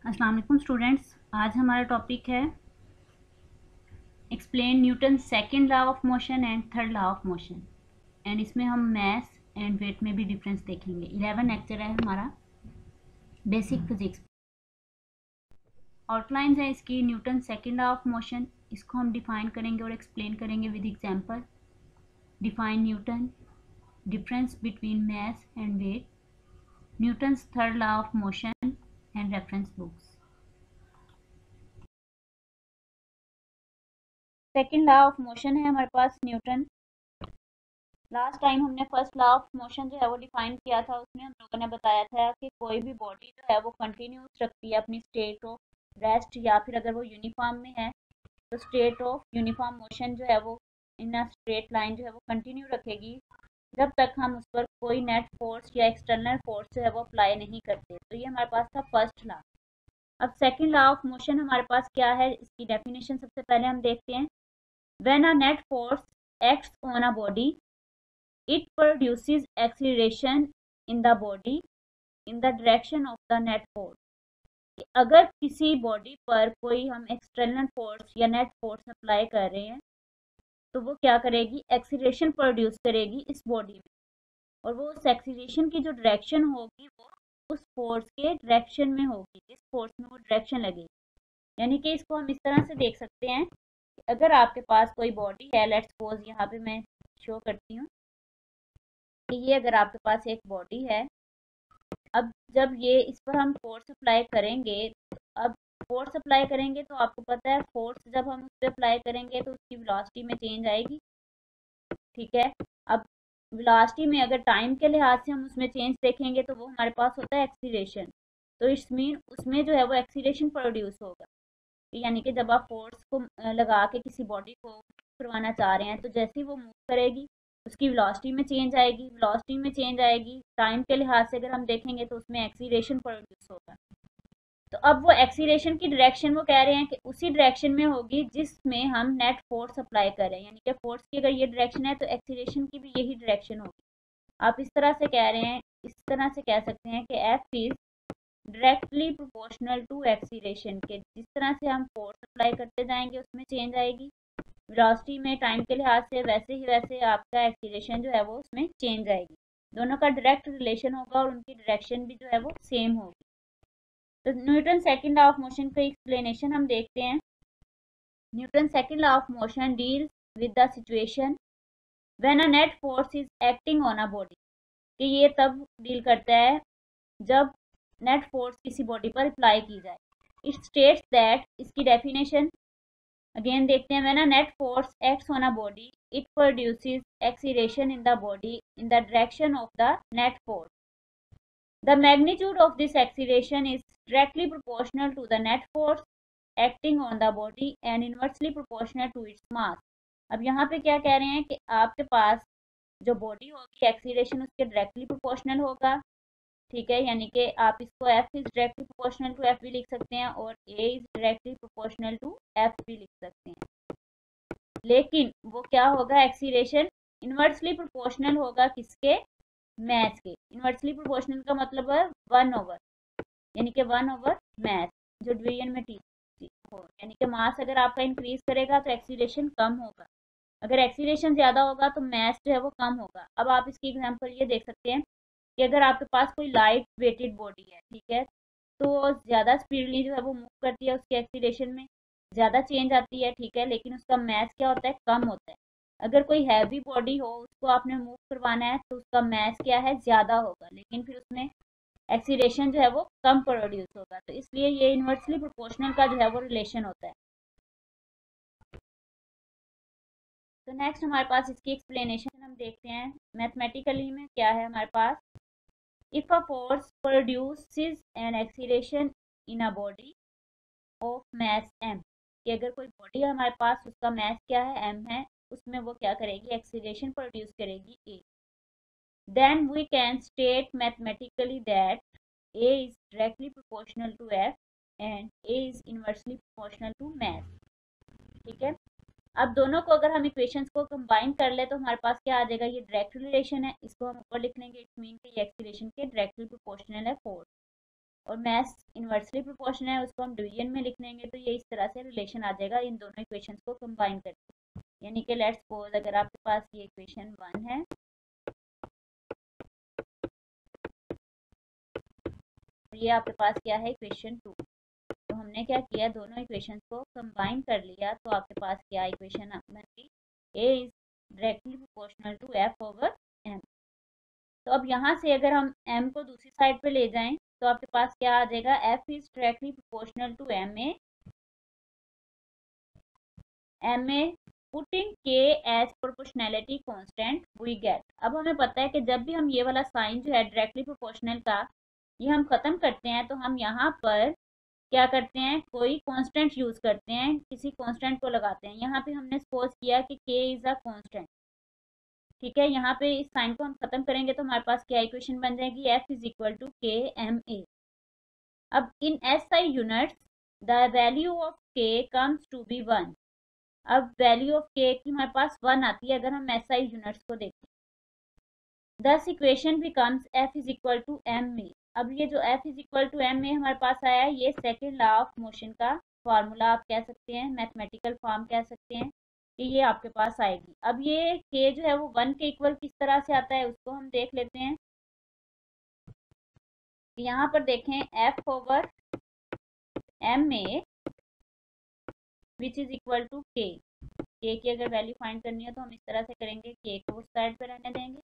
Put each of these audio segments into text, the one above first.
अस्सलाम वालेकुम स्टूडेंट्स। आज हमारा टॉपिक है explain Newton second law of motion and third law of motion. And इसमें हम मैथ एंड वेट में भी डिफरेंस देखेंगे। 11 लेक्चर है हमारा बेसिक फिजिक्स। आउटलाइंस है इसकी। Newton second law of motion, इसको हम डिफाइन करेंगे और एक्सप्लेन करेंगे with example. Define Newton, difference between mass and weight, Newton's third law of motion and reference books. Second law of motion है हमारे पास न्यूटन। लास्ट टाइम हमने first law of motion जो है वो डिफाइन किया था। उसमें हम लोगों ने बताया था कि कोई भी बॉडी जो है वो कंटिन्यूस रखती है अपनी स्टेट ऑफ रेस्ट, या फिर अगर वो यूनिफॉर्म में है तो स्टेट ऑफ यूनिफॉर्म मोशन जो है वो इन अ स्ट्रेट लाइन जो है वो कंटिन्यू रखेगी जब तक हम उस पर कोई नेट फोर्स या एक्सटर्नल फोर्स जो है वो अप्लाई नहीं करते। तो ये हमारे पास था फर्स्ट लॉ। अब सेकेंड लॉ ऑफ मोशन हमारे पास क्या है, इसकी डेफिनेशन सबसे पहले हम देखते हैं। When a net force acts on a body, it produces acceleration in the body in the direction of the net force। अगर किसी बॉडी पर कोई हम एक्सटर्नल फोर्स या नेट फोर्स अप्लाई कर रहे हैं तो वो क्या करेगी, एक्सीलरेशन प्रोड्यूस करेगी इस बॉडी में, और वो उस एक्सीलरेशन की जो डायरेक्शन होगी वो उस फोर्स के डायरेक्शन में होगी जिस फोर्स में वो डायरेक्शन लगेगी। यानी कि इसको हम इस तरह से देख सकते हैं कि अगर आपके पास कोई बॉडी है, लेट्स सपोज यहाँ पे मैं शो करती हूँ कि ये अगर आपके पास एक बॉडी है। अब जब ये इस पर हम फोर्स अप्लाई करेंगे, अब फोर्स अप्लाई करेंगे तो आपको पता है फोर्स जब हम उस पर अप्लाई करेंगे तो उसकी वेलोसिटी में चेंज आएगी। ठीक है। अब वेलोसिटी में अगर टाइम के लिहाज से हम उसमें चेंज देखेंगे तो वो हमारे पास होता है एक्सीलरेशन। तो इट्स मीन उसमें जो है वो एक्सीलरेशन प्रोड्यूस होगा। यानी कि जब आप फोर्स को लगा के किसी बॉडी को करवाना चाह रहे हैं तो जैसे ही वो मूव करेगी उसकी वेलोसिटी में चेंज आएगी, वेलोसिटी में चेंज आएगी, टाइम के लिहाज से अगर हम देखेंगे तो उसमें एक्सीलरेशन प्रोड्यूस होगा। तो अब वो एक्सीलरेशन की डायरेक्शन वो कह रहे हैं कि उसी डायरेक्शन में होगी जिसमें हम नेट फोर्स अप्लाई कर रहे हैं। यानी कि फोर्स की अगर ये डायरेक्शन है तो एक्सीलरेशन की भी यही डायरेक्शन होगी। आप इस तरह से कह रहे हैं, इस तरह से कह सकते हैं कि F is directly proportional to acceleration के। जिस तरह से हम फोर्स अप्लाई करते जाएंगे उसमें चेंज आएगी वेलोसिटी में, टाइम के लिहाज से, वैसे ही वैसे आपका एक्सीलरेशन जो है वो उसमें चेंज आएगी। दोनों का डायरेक्ट रिलेशन होगा और उनकी डायरेक्शन भी जो है वो सेम होगी। तो Newton second law of motion का एक्सप्लेनेशन हम देखते हैं। Newton second law of motion deals with the situation when a net force is acting on a body. कि ये तब डील करता है जब नेट फोर्स किसी बॉडी पर अप्लाई की जाए। इट स्टेट्स दैट, इसकी डेफिनेशन अगेन देखते हैं। When a net force acts on a body it produces acceleration in the body in the direction of the net force. The magnitude of this acceleration is directly proportional to the net force acting on the body and inversely proportional to its mass। अब यहाँ पे क्या कह रहे हैं कि आपके पास जो बॉडी होगी एक्सीलरेशन उसके डायरेक्टली प्रोपोर्शनल होगा। ठीक है, यानी कि आप इसको F is directly proportional to F भी लिख सकते हैं और A is directly proportional to F भी लिख सकते हैं। लेकिन वो क्या होगा, एक्सीलरेशन इनवर्सली प्रोपोर्शनल होगा किसके, मैथ के। इनवर्सली प्रोपोर्शनल का मतलब है 1/, यानी कि 1/, मैथ जो डिवीजन में टी हो। यानी कि मास अगर आपका इंक्रीज करेगा तो एक्सीलरेशन कम होगा, अगर एक्सीलरेशन ज़्यादा होगा तो मैथ जो है वो कम होगा। अब आप इसकी एग्जांपल ये देख सकते हैं कि अगर आपके पास कोई लाइट वेटेड बॉडी है, ठीक है, तो ज़्यादा स्पीडली जो है वो मूव करती है, उसके एक्सीलरेशन में ज़्यादा चेंज आती है। ठीक है, लेकिन उसका मैथ क्या होता है, कम होता है। अगर कोई हैवी बॉडी हो उसको आपने मूव करवाना है तो उसका मैथ क्या है, ज़्यादा होगा, लेकिन फिर उसमें एक्सीलरेशन जो है वो कम प्रोड्यूस होगा। तो इसलिए ये इनवर्सली प्रोपोर्शनल का जो है वो रिलेशन होता है। तो नेक्स्ट हमारे पास इसकी एक्सप्लेनेशन हम देखते हैं। मैथमेटिकली में क्या है हमारे पास, if a force produces an acceleration in a body of mass m, कि अगर कोई बॉडी है हमारे पास उसका मास क्या है, m है, उसमें वो क्या करेगी, एक्सीलरेशन प्रोड्यूस करेगी a। then we can state mathematically that a is directly proportional to f and a is inversely proportional to mass। ठीक है, अब दोनों को अगर हम इक्वेशंस को कंबाइन कर ले तो हमारे पास क्या आ जाएगा, ये डायरेक्ट रिलेशन है, इसको हम ऊपर लिख लेंगे। इट्स मीन कि ये एक्सीलरेशन के डायरेक्टली प्रोपोर्शनल है फोर्स। और मैथ्स इन्वर्सली प्रोपोर्शनल है, उसको हम डिवीजन में लिख लेंगे, तो ये इस तरह से रिलेशन आ जाएगा इन दोनों इक्वेशंस को कंबाइन करके। यानी कि लेट्स सपोज अगर आपके पास ये इक्वेशन 1 है और ये आपके पास क्या है इक्वेशन 2, तो हमने क्या किया, दोनों इक्वेशंस को कंबाइन कर लिया, तो आपके पास क्या इक्वेशन बन गई, a is directly proportional to F over m. तो अब यहाँ से अगर हम m को दूसरी साइड पे ले जाएं तो आपके पास क्या आ जाएगा, f is directly proportional to M A putting k as proportionality constant we get. अब हमें पता है कि जब भी हम ये वाला साइन जो है डायरेक्टली प्रोपोर्शनल का ये हम खत्म करते हैं, तो हम यहाँ पर क्या करते हैं, कोई कांस्टेंट यूज करते हैं, किसी कांस्टेंट को लगाते हैं। यहाँ पे हमने सपोज किया कि k इज अ कांस्टेंट, ठीक है। यहाँ पे इस साइन को हम खत्म करेंगे तो हमारे पास क्या इक्वेशन बन जाएगी, f is equal to K M A. अब in SI units the value of k comes to be 1। अब वैल्यू ऑफ k की हमारे पास 1 आती है अगर हम SI यूनिट्स को देखें। Thus equation becomes f is equal to M A. अब ये जो f is equal to M A हमारे पास आया है, ये सेकेंड लॉ ऑफ मोशन का फार्मूला आप कह सकते हैं, मैथमेटिकल फॉर्म कह सकते हैं कि ये आपके पास आएगी। अब ये k जो है वो 1 के इक्वल किस तरह से आता है उसको हम देख लेते हैं। यहाँ पर देखें f over M A which is equal to k की अगर वैल्यू फाइंड करनी है तो हम इस तरह से करेंगे, k को उस साइड पे रहने देंगे,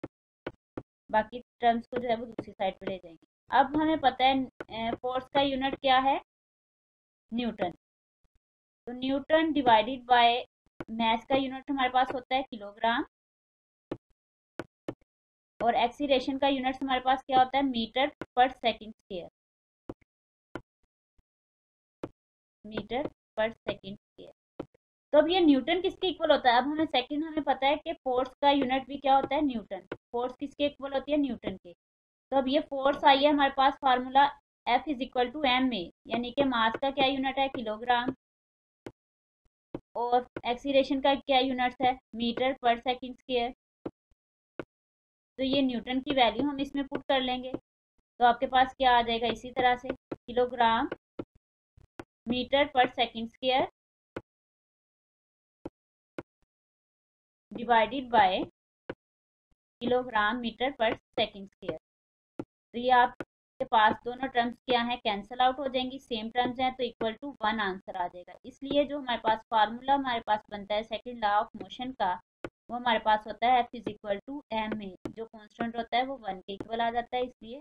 बाकी टर्म्स को जो है वो दूसरी साइड पे ले जाएंगे। अब हमें पता है फोर्स का यूनिट क्या है, न्यूटन। तो न्यूटन डिवाइडेड बाय मास का यूनिट हमारे पास होता है किलोग्राम, और एक्सीलरेशन का यूनिट हमारे पास क्या होता है, metre per second square, metre per second square. तो अब ये न्यूटन किसके इक्वल होता है, अब हमें पता है कि फोर्स का यूनिट भी क्या होता है, न्यूटन। फोर्स किसके इक्वल होती है, न्यूटन के। तो अब ये फोर्स आई है हमारे पास formula F is equal to M a, यानी कि मास का क्या यूनिट है, किलोग्राम, और एक्सीलरेशन का क्या यूनिट है, मीटर पर सेकंड स्क्वायर। तो ये न्यूटन की वैल्यू हम इसमें पुट कर लेंगे, तो आपके पास क्या आ जाएगा, इसी तरह से kilogram metre per second square divided by kilogram metre per second square. तो ये आपके पास दोनों टर्म्स क्या हैं, कैंसिल आउट हो जाएंगी, सेम टर्म्स हैं, तो इक्वल टू 1 आंसर आ जाएगा। इसलिए जो हमारे पास फार्मूला हमारे पास बनता है सेकंड लॉ ऑफ मोशन का, वो हमारे पास होता है F is equal to M A. जो कांस्टेंट होता है वो 1 के इक्वल आ जाता है, इसलिए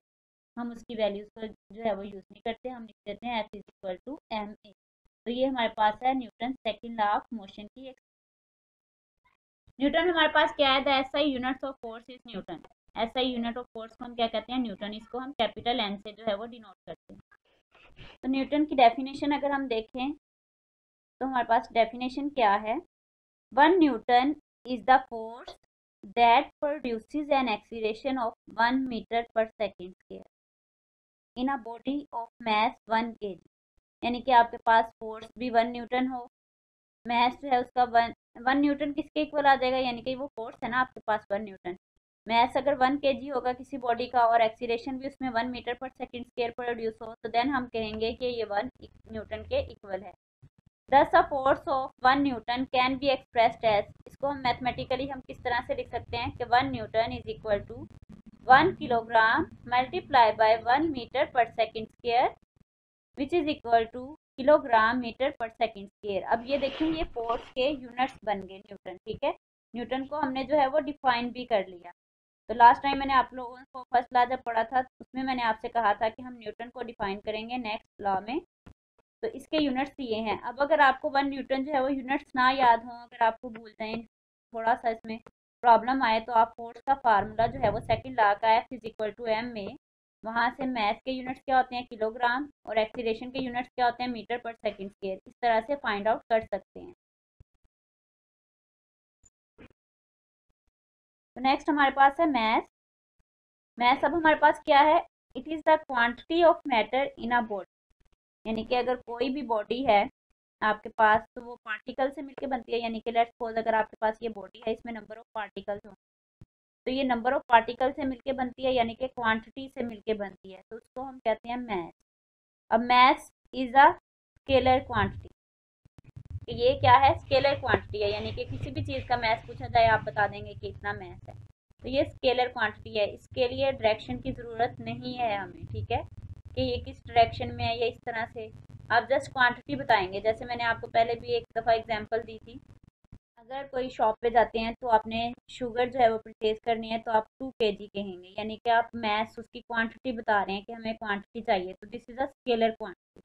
हम उसकी वैल्यूज को जो है वो यूज नहीं करते, हम लिख देते हैं F is equal to M A. तो ये हमारे पास है Newton second law of motion की एक। न्यूटन हमारे पास क्या है, the SI units of force is Newton. SI unit of force को हम क्या कहते हैं, न्यूटन। इसको हम कैपिटल एन से जो है वो डिनोट करते हैं। तो न्यूटन की डेफिनेशन अगर हम देखें तो हमारे पास डेफिनेशन क्या है, 1 newton is the force that produces an acceleration of 1 metre per second square in a body of mass 1 kg। यानी कि आपके पास फोर्स भी 1 न्यूटन हो, मास जो है उसका 1 न्यूटन किसके इक्वल आ जाएगा, यानी कि वो फोर्स है ना आपके पास 1 न्यूटन। मास अगर 1 kg होगा किसी बॉडी का और एक्सीलरेशन भी उसमें 1 metre per second square produce हो, तो देन हम कहेंगे कि ये 1 न्यूटन के इक्वल है। Thus a force of 1 Newton can be expressed as, इसको हम मैथमेटिकली हम किस तरह से लिख सकते हैं कि 1 newton is equal to 1 kilogram multiply by 1 metre per second square which is equal to kilogram metre per second square. अब ये देखें, ये फोर्स के यूनिट्स बन गए न्यूटन, ठीक है। न्यूटन को हमने जो है वो डिफाइन भी कर लिया। तो लास्ट टाइम मैंने आप लोगों को फर्स्ट लॉ जब पढ़ा था उसमें मैंने आपसे कहा था कि हम न्यूटन को डिफाइन करेंगे नेक्स्ट लॉ में, तो इसके यूनिट्स ये हैं। अब अगर आपको 1 न्यूटन जो है वो यूनिट्स ना याद हों, अगर आपको भूल जाए, थोड़ा सा इसमें प्रॉब्लम आए, तो आप फोर्स का फार्मूला जो है वो सेकंड लॉ का F is equal to M में, वहाँ से मास के यूनिट्स क्या होते हैं, किलोग्राम, और एक्सीलरेशन के यूनिट्स क्या होते हैं, मीटर पर सेकंड स्क्वायर, इस तरह से फाइंड आउट कर सकते हैं। तो नेक्स्ट हमारे पास है मास। मास अब हमारे पास क्या है, it is the quantity of matter in a body. यानी कि अगर कोई भी बॉडी है आपके पास तो वो पार्टिकल से मिलके बनती है। यानी कि लेट्स सपोज अगर आपके पास ये बॉडी है, इसमें नंबर ऑफ पार्टिकल्स हो, तो ये नंबर ऑफ पार्टिकल से मिलके बनती है, यानी कि क्वांटिटी से मिलके बनती है, तो उसको हम कहते हैं मास। अब math is a scalar quantity, ये क्या है, स्केलर क्वांटिटी है, यानी कि किसी भी चीज़ का मैथ पूछा जाए आप बता देंगे कि इतना मैथ है, तो ये स्केलर क्वांटिटी है। इसके लिए डायरेक्शन की ज़रूरत नहीं है हमें, ठीक है, कि ये किस डायरेक्शन में है या इस तरह से, आप जस्ट क्वांटिटी बताएंगे। जैसे मैंने आपको पहले भी एक दफ़ा एग्जांपल दी थी, अगर कोई शॉप पे जाते हैं तो आपने शुगर जो है वो परचेज करनी है, तो आप 2 kg कहेंगे, यानी कि आप मैथ्स उसकी क्वांटिटी बता रहे हैं कि हमें क्वांटिटी चाहिए, तो this is a scalar quantity.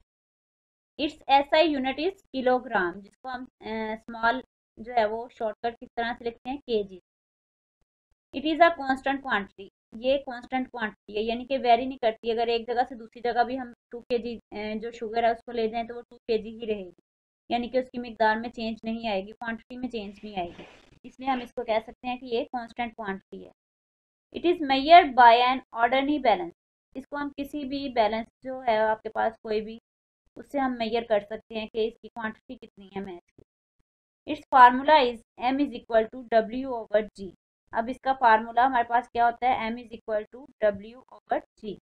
It's SI unit is kilogram, जिसको हम स्मॉल जो है वो शॉर्टकट किस तरह से लिखते हैं, KG. It is a constant quantity, ये कांस्टेंट क्वांटिटी है, यानी कि वेरी नहीं करती। अगर एक जगह से दूसरी जगह भी हम 2 kg जो शुगर है उसको ले जाएं तो वो 2 kg ही रहेगी, यानी कि उसकी मिकदार में चेंज नहीं आएगी, क्वांटिटी में चेंज नहीं आएगी, इसलिए हम इसको कह सकते हैं कि ये कांस्टेंट क्वांटिटी है। It is measured by an ordinary balance, इसको हम किसी भी बैलेंस जो है आपके पास कोई भी, उससे हम मेजर कर सकते हैं कि इसकी क्वांटिटी कितनी है मैथ की। Its formula is m is equal to W/G। अब इसका फार्मूला हमारे पास क्या होता है, m is equal to W/G।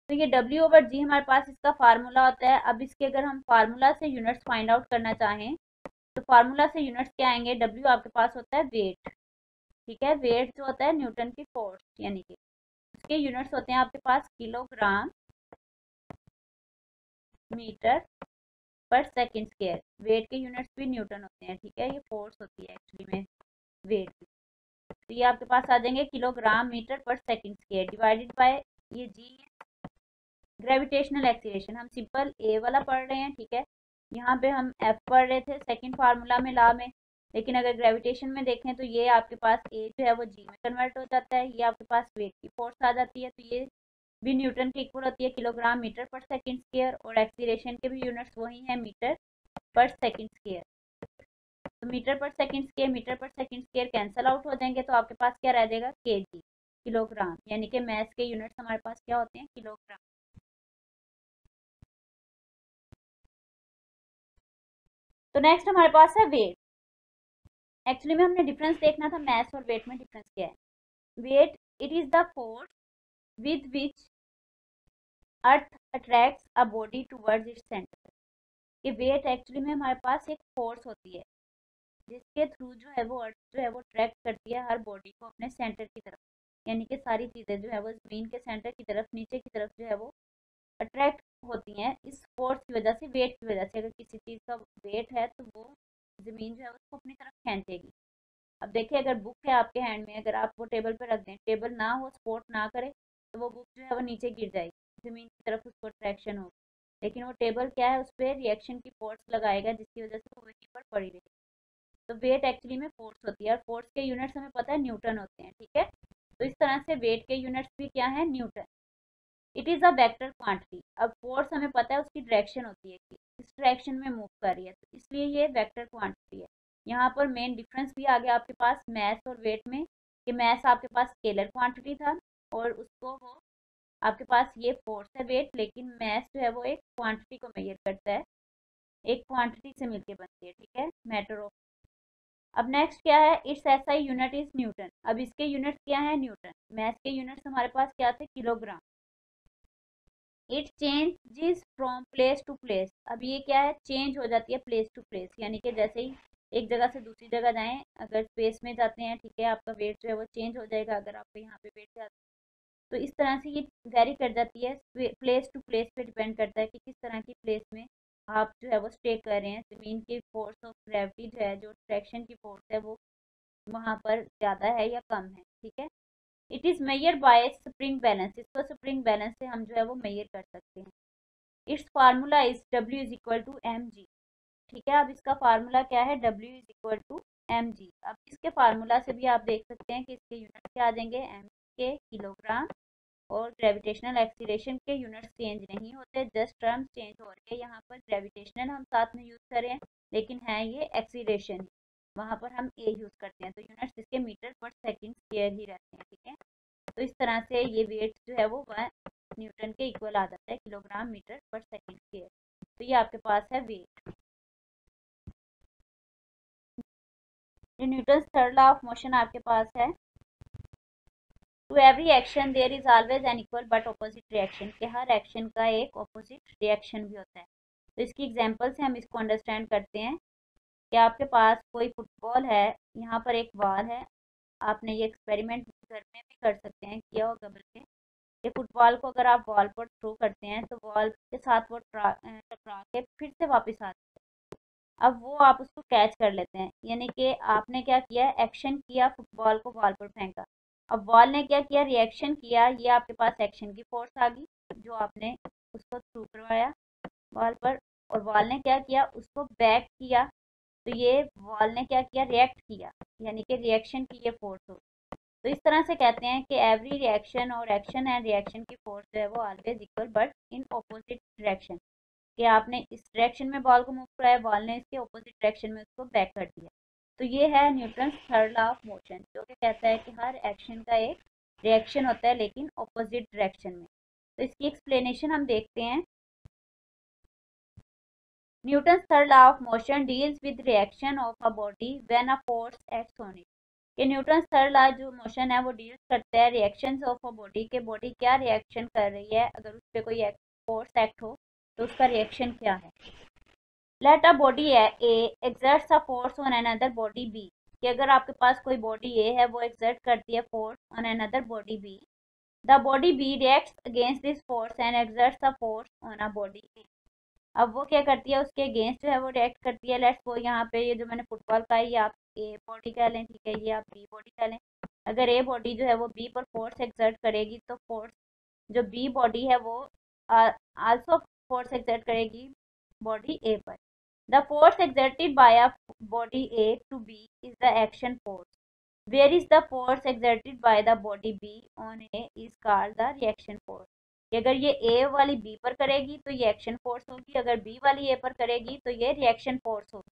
तो ये W/G हमारे पास इसका फार्मूला होता है। अब इसके अगर हम फार्मूला से यूनिट्स फाइंड आउट करना चाहें तो फार्मूला से यूनिट्स क्या आएंगे, W आपके पास होता है वेट, ठीक है, वेट जो होता है न्यूटन की फोर्स, यानी कि उसके यूनिट्स होते हैं आपके पास kilogram metre per second square. Wait के यूनिट्स भी न्यूटन होते हैं, ठीक है, ये फोर्स होती है एक्चुअली में वेट की। तो ये आपके पास आ जाएंगे kilogram metre per second square divided bye ये जी ग्रेविटेशनल एक्सीलरेशन, हम सिंपल ए वाला पढ़ रहे हैं, ठीक है, यहाँ पे हम एफ पढ़ रहे थे सेकंड फार्मूला में ला में, लेकिन अगर ग्रेविटेशन में देखें तो ये आपके पास ए जो है वो जी में कन्वर्ट हो जाता है, ये आपके पास वेट की फोर्स आ जाती है, तो ये भी न्यूटन के इक्वल होती है kilogram metre per second square, और एक्सीलरेशन के भी यूनिट्स वही हैं मीटर पर सेकंड स्क्वायर। तो metre per second square metre per second square cancel out हो जाएंगे, तो आपके पास क्या रह जाएगा, केजी, किलोग्राम, यानी कि मैथ के यूनिट्स हमारे पास क्या होते हैं, किलोग्राम। तो नेक्स्ट हमारे पास है वेट। एक्चुअली में हमने डिफरेंस देखना था मैथ्स और वेट में, डिफरेंस क्या है। Weight it is the force with which earth attracts a body towards its centre. ये वेट एक्चुअली में हमारे पास एक फोर्स होती है जिसके थ्रू जो है वो अर्थ जो है वो अट्रैक्ट करती है हर बॉडी को अपने सेंटर की तरफ, यानी कि सारी चीज़ें जो है वो ज़मीन के सेंटर की तरफ, नीचे की तरफ जो है वो अट्रैक्ट होती हैं इस फोर्स की वजह से, वेट की वजह से। अगर किसी चीज़ का वेट है तो वो ज़मीन जो है उसको अपनी तरफ खींचेगी। अब देखिए अगर बुक है आपके हैंड में, अगर आप वो टेबल पर रख दें, टेबल ना हो, सपोर्ट ना करे, तो वो बुक जो है वो नीचे गिर जाएगी, ज़मीन की तरफ उसको अट्रैक्शन होगी, लेकिन वो टेबल क्या है, उस पर रिएक्शन की फोर्स लगाएगा जिसकी वजह से वो वहीं पर पड़ी रहेगी। तो वेट एक्चुअली में फोर्स होती है, और फोर्स के यूनिट्स हमें पता है न्यूटन होते हैं, ठीक है, तो इस तरह से वेट के यूनिट्स भी क्या है, Newton. It is a vector quantity, अब फोर्स हमें पता है उसकी डायरेक्शन होती है कि इस डायरेक्शन में मूव कर रही है, तो इसलिए ये वेक्टर क्वांटिटी है। यहाँ पर मेन डिफरेंस भी आ गया आपके पास मैथ्स और वेट में, कि मैथ्स आपके पास स्केलर क्वांटिटी था और उसको वो आपके पास ये फोर्स है वेट, लेकिन मैथ्स जो है वो एक क्वांटिटी को मेजर करता है, एक क्वांटिटी से मिलके बनती है, ठीक है, मैटर ऑफ। अब नेक्स्ट क्या है, it's SI unit is Newton. अब इसके यूनिट्स क्या है, न्यूटन। मैथ्स के यूनिट्स हमारे पास क्या थे, kilogram. It changes from place to place, अब ये क्या है, चेंज हो जाती है प्लेस टू प्लेस, यानी कि जैसे ही एक जगह से दूसरी जगह जाएं, अगर स्पेस में जाते हैं, ठीक है, आपका वेट जो है वो चेंज हो जाएगा, अगर आपको यहाँ पे वेट जाता है तो इस तरह से ये वेरी कर जाती है, प्लेस टू प्लेस पे डिपेंड करता है कि किस तरह की प्लेस में आप जो है वो स्टे कर रहे हैं, ज़मीन की फोर्स ऑफ ग्रेविटी जो है, जो ट्रैक्शन की फोर्स है, वो वहाँ पर ज़्यादा है या कम है, ठीक है। It is measure by spring balance, इसको स्प्रिंग बैलेंस से हम जो है वो मेजर कर सकते हैं। Its formula is W is equal to M G, ठीक है। अब इसका फार्मूला क्या है, W is equal to M G. अब इसके फार्मूला से भी आप देख सकते हैं कि इसके यूनिट क्या आ जाएंगे, एम के, किलोग्राम, और ग्रेविटेशनल एक्सीलरेशन के यूनिट्स चेंज नहीं होते, जस्ट टर्म्स चेंज हो रही है। यहाँ पर ग्रेविटेशनल हम साथ में यूज़ करें, लेकिन है ये एक्सीलरेशन, वहाँ पर हम ए यूज़ करते हैं, तो यूनिट्स इसके मीटर पर सेकंड स्क्वायर ही रहते हैं, ठीक है। तो इस तरह से ये वेट जो है वो 1 न्यूटन के इक्वल आ जाता है, kilogram metre per second square. तो ये आपके पास है वेट। जो Newton third law of motion आपके पास है, to every action there is always an equal but opposite reaction, के हर एक्शन का एक ऑपोजिट रिएक्शन भी होता है। तो इसकी एग्जांपल से हम इसको अंडरस्टैंड करते हैं कि आपके पास कोई फुटबॉल है, यहाँ पर एक बॉल है, आपने ये एक्सपेरिमेंट घर में भी कर सकते हैं, किया होगा बल्कि, कि फुटबॉल को अगर आप बॉल पर थ्रो करते हैं तो बॉल के साथ वो टकरा के फिर से वापस आती है। अब वो आप उसको कैच कर लेते हैं, यानी कि आपने क्या किया, एक्शन किया, फुटबॉल को बॉल पर फेंका। अब बॉल ने क्या किया, रिएक्शन किया, ये आपके पास एक्शन की फोर्स आ गई जो आपने उसको थ्रू करवाया बॉल पर, और बॉल ने क्या किया, उसको बैक किया, तो ये बॉल ने क्या किया, रिएक्ट किया, यानी कि रिएक्शन की ये फोर्स हो। तो इस तरह से कहते हैं कि एवरी रिएक्शन और एक्शन एंड रिएक्शन की फोर्स जो है वो always equal but in opposite direction, कि आपने इस डायरेक्शन में बॉल को मूव कराया, बॉल ने इसके ऑपोजिट डायरेक्शन में उसको बैक कर दिया। तो ये है Newton's third law of motion, जो कि कहता है कि हर एक्शन का एक रिएक्शन होता है लेकिन ऑपोजिट डायरेक्शन में। तो इसकी एक्सप्लेनेशन हम देखते हैं। Newton's third law of motion deals with reaction of a body when a force acts on it, कि न्यूटन्स थर्ड लॉ जो मोशन है वो डील्स करता है रिएक्शंस ऑफ अ बॉडी, के बॉडी क्या रिएक्शन कर रही है, अगर उस पर कोई फोर्स एक्ट हो तो उसका रिएक्शन क्या है। Let a body A exerts a force on another body B, कि अगर आपके पास कोई बॉडी ए है वो एक्सर्ट करती है force on another body B, the body B reacts against this force and exerts a force on a body A. अब वो क्या करती है, उसके अगेंस्ट जो है वो रिएक्ट करती है। लेट्स वो यहाँ पे ये जो मैंने फुटबॉल का है ये आप ए बॉडी कह लें, ठीक है, ये आप बी बॉडी कह लें। अगर ए बॉडी जो है वो बी पर फोर्स एक्सर्ट करेगी तो फोर्स जो बी बॉडी है वो आल्सो फोर्स एक्सर्ट करेगी बॉडी ए पर। The force exerted by a body A to B is the action force, where is the force exerted by the body B on A is called the reaction force, कि अगर ये ए वाली B पर करेगी तो ये action force होगी, अगर बी वाली ए पर करेगी तो ये रिएक्शन फोर्स होगी।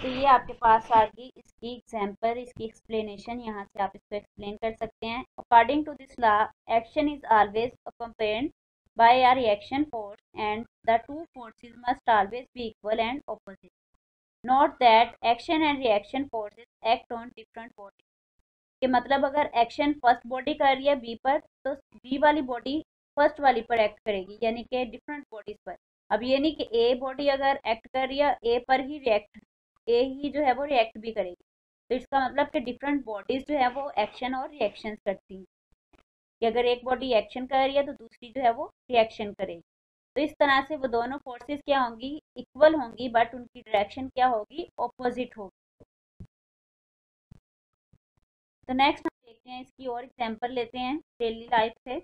तो ये आपके पास आ गई इसकी एग्जांपल, इसकी एक्सप्लेनेशन, यहाँ से आप इसको एक्सप्लेन कर सकते हैं। According to this law action is always accompanied by a reaction force and the two forces must always be equal and opposite. Note that action and reaction forces act on different bodies, कि मतलब अगर action first body कर रही है B पर तो B वाली body first वाली पर एक्ट करेगी, यानी कि डिफरेंट बॉडीज पर। अब ये नहीं कि ए बॉडी अगर एक्ट कर रही है ए पर ही रिएक्ट, ए ही जो है वो रिएक्ट भी करेगी, तो इसका मतलब कि डिफरेंट बॉडीज जो है वो एक्शन और रिएक्शन करती हैं, कि अगर एक बॉडी एक्शन कर रही है तो दूसरी जो है वो रिएक्शन करेगी। तो इस तरह से वो दोनों फोर्सेस क्या होंगी, इक्वल होंगी, बट उनकी डायरेक्शन क्या होगी, ऑपोजिट होगी। तो नेक्स्ट हम देखते हैं, इसकी और एग्जांपल लेते हैं डेली लाइफ से।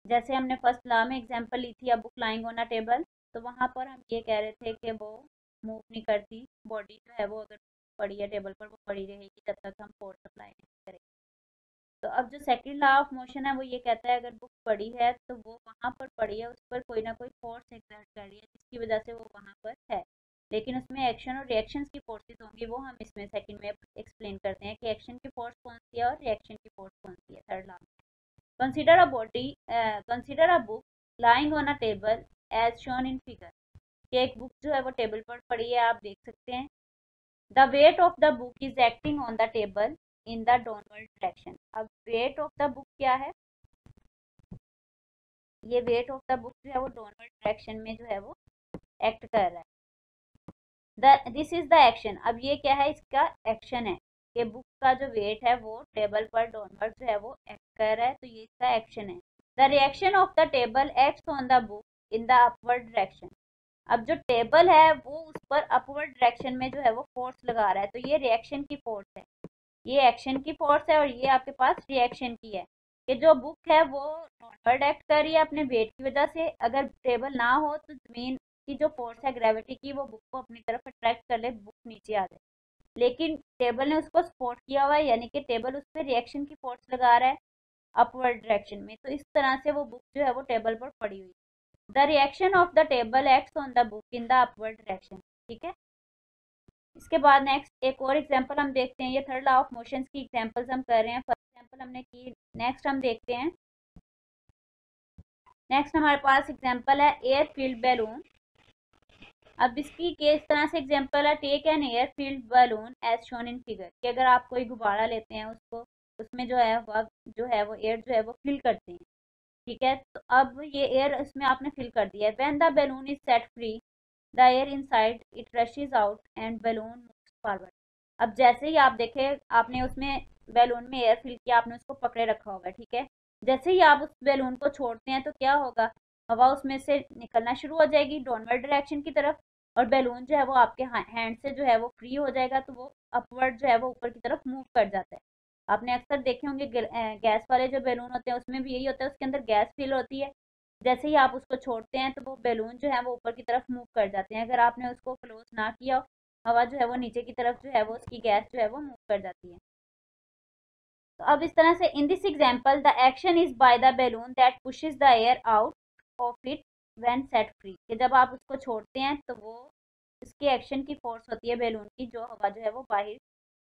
जैसे हमने फर्स्ट लॉ में एग्जांपल ली थी, अ book lying on a table, तो वहाँ पर हम ये कह रहे थे कि वो मूव नहीं करती, बॉडी जो है वो अगर पड़ी है टेबल पर वो पड़ी रहेगी जब तक हम फोर्स अप्लाई नहीं करेंगे। तो अब जो सेकंड लॉ ऑफ मोशन है वो ये कहता है अगर बुक पड़ी है तो वो वहाँ पर पड़ी है, उस पर कोई ना कोई फोर्स एक्सर्ट कर रही है जिसकी वजह से वो वहाँ पर है, लेकिन उसमें एक्शन और रिएक्शन की फोर्सेस होंगी, वो हम इसमें सेकंड में एक्सप्लेन करते हैं कि एक्शन की फोर्स कौन सी है और रिएक्शन की फोर्स कौन सी है थर्ड लॉ में। Consider a book lying on a table as shown in figure, कि एक बुक जो है वो टेबल पर पड़ी है, आप देख सकते हैं। The weight of the book is acting on the table in the downward direction. अब वेट ऑफ द बुक क्या है, ये वेट ऑफ द बुक जो है वो डाउनवर्ड डायरेक्शन में जो है वो एक्ट कर रहा है। दिस इज द एक्शन, अब ये क्या है, इसका एक्शन है कि बुक का जो वेट है वो टेबल पर डाउनवर्ड जो है वो एक्ट कर रहा है, तो ये इसका एक्शन है। The reaction of the table acts on the book in the upward direction, अब जो टेबल है वो उस पर अपवर्ड डायरेक्शन में जो है वो फोर्स लगा रहा है, तो ये रिएक्शन की फोर्स है, ये एक्शन की फोर्स है, और ये आपके पास रिएक्शन की है, कि जो बुक है वो डाउनवर्ड एक्ट कर रही है अपने वेट की वजह से। अगर टेबल ना हो तो जमीन की जो फोर्स है ग्रेविटी की वो बुक को अपनी तरफ अट्रैक्ट कर ले, बुक नीचे आ जाए, लेकिन टेबल ने उसको सपोर्ट किया हुआ है, यानी कि टेबल उस पर रिएक्शन की फोर्स लगा रहा है अपवर्ड डायरेक्शन में, तो इस तरह से वो बुक जो है वो टेबल पर पड़ी हुई है। The reaction of the table acts on the book in the upward direction, ठीक है। इसके बाद नेक्स्ट एक और एग्जांपल हम देखते हैं, ये थर्ड लॉ ऑफ मोशंस की एग्जांपल्स हम कर रहे हैं, फर्स्ट एग्जांपल हमने की, नेक्स्ट हम देखते हैं। नेक्स्ट हमारे पास एग्जांपल है एयर फील्ड बैलून। अब इसकी के इस तरह से एग्जांपल है, take an air filled balloon as shown in figure, कि अगर आप कोई गुब्बारा लेते हैं उसको उसमें जो है वो एयर जो है वो फिल करते हैं, ठीक है। तो अब ये एयर इसमें आपने फिल कर दिया है। When the balloon is set free the air inside it rushes out and balloon moves forward. अब जैसे ही आप देखें आपने उसमें बैलून में एयर फिल किया, आपने उसको पकड़े रखा होगा, ठीक है। जैसे ही आप उस बैलून को छोड़ते हैं तो क्या होगा, हवा उसमें से निकलना शुरू हो जाएगी डाउनवर्ड डायरेक्शन की तरफ, और बैलून जो है वो आपके हैंड से जो है वो फ्री हो जाएगा, तो वो अपवर्ड जो है वो ऊपर की तरफ मूव कर जाता है। आपने अक्सर देखे होंगे गैस वाले जो बैलून होते हैं उसमें भी यही होता है, उसके अंदर गैस फिल होती है। जैसे ही आप उसको छोड़ते हैं तो वो बैलून जो है वो ऊपर की तरफ मूव कर जाते हैं। अगर आपने उसको क्लोज ना किया हो, हवा जो है वो नीचे की तरफ जो है वो उसकी गैस जो है वो मूव कर जाती है। तो अब इस तरह से in this example the action is by the balloon that pushes the air out of it when set free, कि जब आप उसको छोड़ते हैं तो वो इसकी एक्शन की फोर्स होती है बैलून की, जो हवा जो है वो बाहर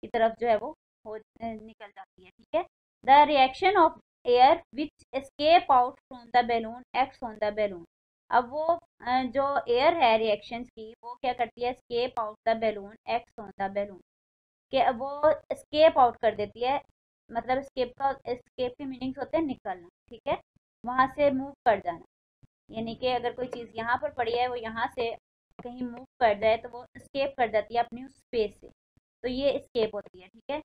की तरफ जो है वो निकल जाती है, ठीक है। The reaction of air which escape out from the balloon acts on the balloon. अब वो जो एयर है रिएक्शंस की वो क्या करती है, escape out the balloon acts on the balloon, कि वो एस्केप आउट कर देती है। मतलब एस्केप के मीनिंग्स होते हैं निकलना, ठीक है, वहां से मूव कर जाना। यानी कि अगर कोई चीज़ यहाँ पर पड़ी है वो यहाँ से कहीं मूव कर जाए तो वो एस्केप कर जाती है अपनी उस स्पेस से, तो ये एस्केप होती है, ठीक है।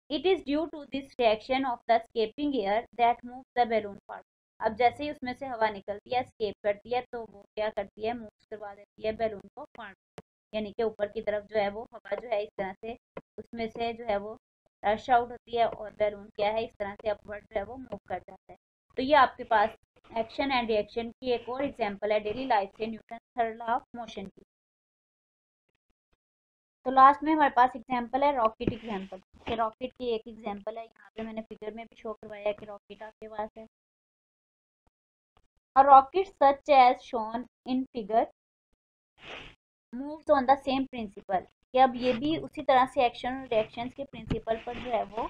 It is due to this reaction of the escaping air that move the balloon forward. अब जैसे ही उसमें से हवा निकलती है एस्केप करती है तो वो क्या करती है, मूव करवा देती है बैलून को फॉरवर्ड, यानी कि ऊपर की तरफ जो है वो हवा जो है इस तरह से उसमें से जो है वो रश आउट होती है, और बैलून क्या है इस तरह से अपवर्ड जो है वो मूव कर जाता है। तो ये आपके पास एक्शन एंड रिएक्शन की एक और एग्जांपल है डेली लाइफ से Newton third law of motion की। तो लास्ट में हमारे पास एग्जांपल है रॉकेट एग्जांपल, कि रॉकेट की एक एग्जांपल है, यहाँ पे मैंने फिगर में भी शो करवाया है कि रॉकेट आपके पास है। A rocket such as shown in figure moves on the same principle, कि अब ये भी उसी तरह से एक्शन और रिएक्शंस के प्रिंसिपल पर जो है वो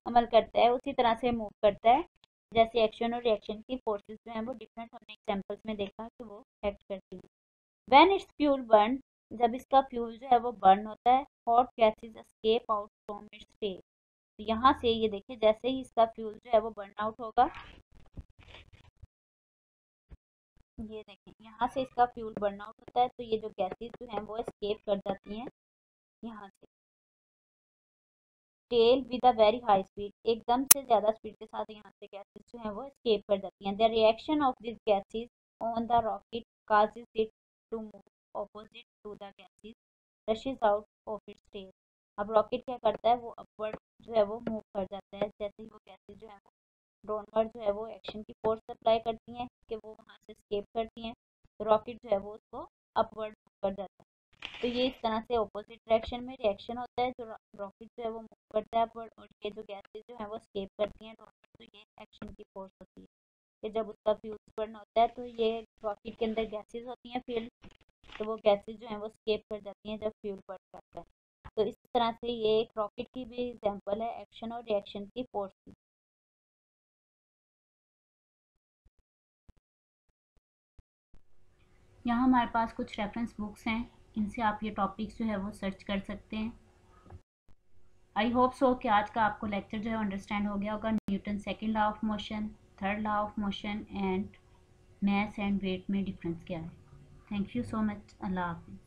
अमल करता है, उसी तरह से मूव करता है जैसे एक्शन और रिएक्शन की फोर्सेस जो हैं वो डिफरेंट हमने एग्जांपल्स में देखा कि वो एक्ट करती हैं। व्हेन इट्स फ्यूल बर्न, जब इसका फ्यूल जो है वो बर्न होता है, hot gases escape out from its tail. तो यहाँ से ये देखिए जैसे ही इसका फ्यूल जो है वो बर्न आउट होगा, ये देखें यहाँ से इसका फ्यूल बर्न आउट होता है, तो ये जो गैसेस जो हैं वो एस्केप कर जाती हैं यहाँ से tail with a very high speed, एकदम से ज़्यादा स्पीड के साथ यहाँ से गैसेस जो हैं वो एस्केप कर जाती हैं। The reaction of this gases on the rocket causes it to move opposite to the gases rushes out of its tail. अब रॉकेट क्या करता है, वो अपवर्ड जो है वो मूव कर जाता है, जैसे ही वो गैसेस जो है वो डाउनवर्ड जो है वो एक्शन की फोर्स अप्लाई करती हैं कि वो वहाँ से एस्केप करती हैं, तो रॉकेट जो है वो उसको अपवर्ड कर जाता है। तो ये इस तरह से ऑपोजिट डायरेक्शन में रिएक्शन होता है, जो रॉकेट जो है वो मूव करता है अपवर्ड, और ये जो गैसेस जो है वो एस्केप करती हैं डाउनवर्ड, तो ये एक्शन की फोर्स होती है कि जब उसका फ्यूल बर्न होता है तो ये रॉकेट के अंदर गैसेस होती हैं फ्यूल, तो वो गैसेस जो हैं वो एस्केप कर जाती हैं जब फ्यूल बर्न करता है। तो इस तरह से ये एक रॉकेट की भी एग्जाम्पल है एक्शन और रिएक्शन की फोर्स की। यहाँ हमारे पास कुछ रेफरेंस बुक्स हैं, इनसे आप ये टॉपिक्स जो है वो सर्च कर सकते हैं। आई होप सो कि आज का आपको लेक्चर जो है अंडरस्टैंड हो गया होगा, Newton second law of motion, third law of motion and mass and weight में डिफरेंस क्या है। Thank you so much. अल्लाह हाफिज़।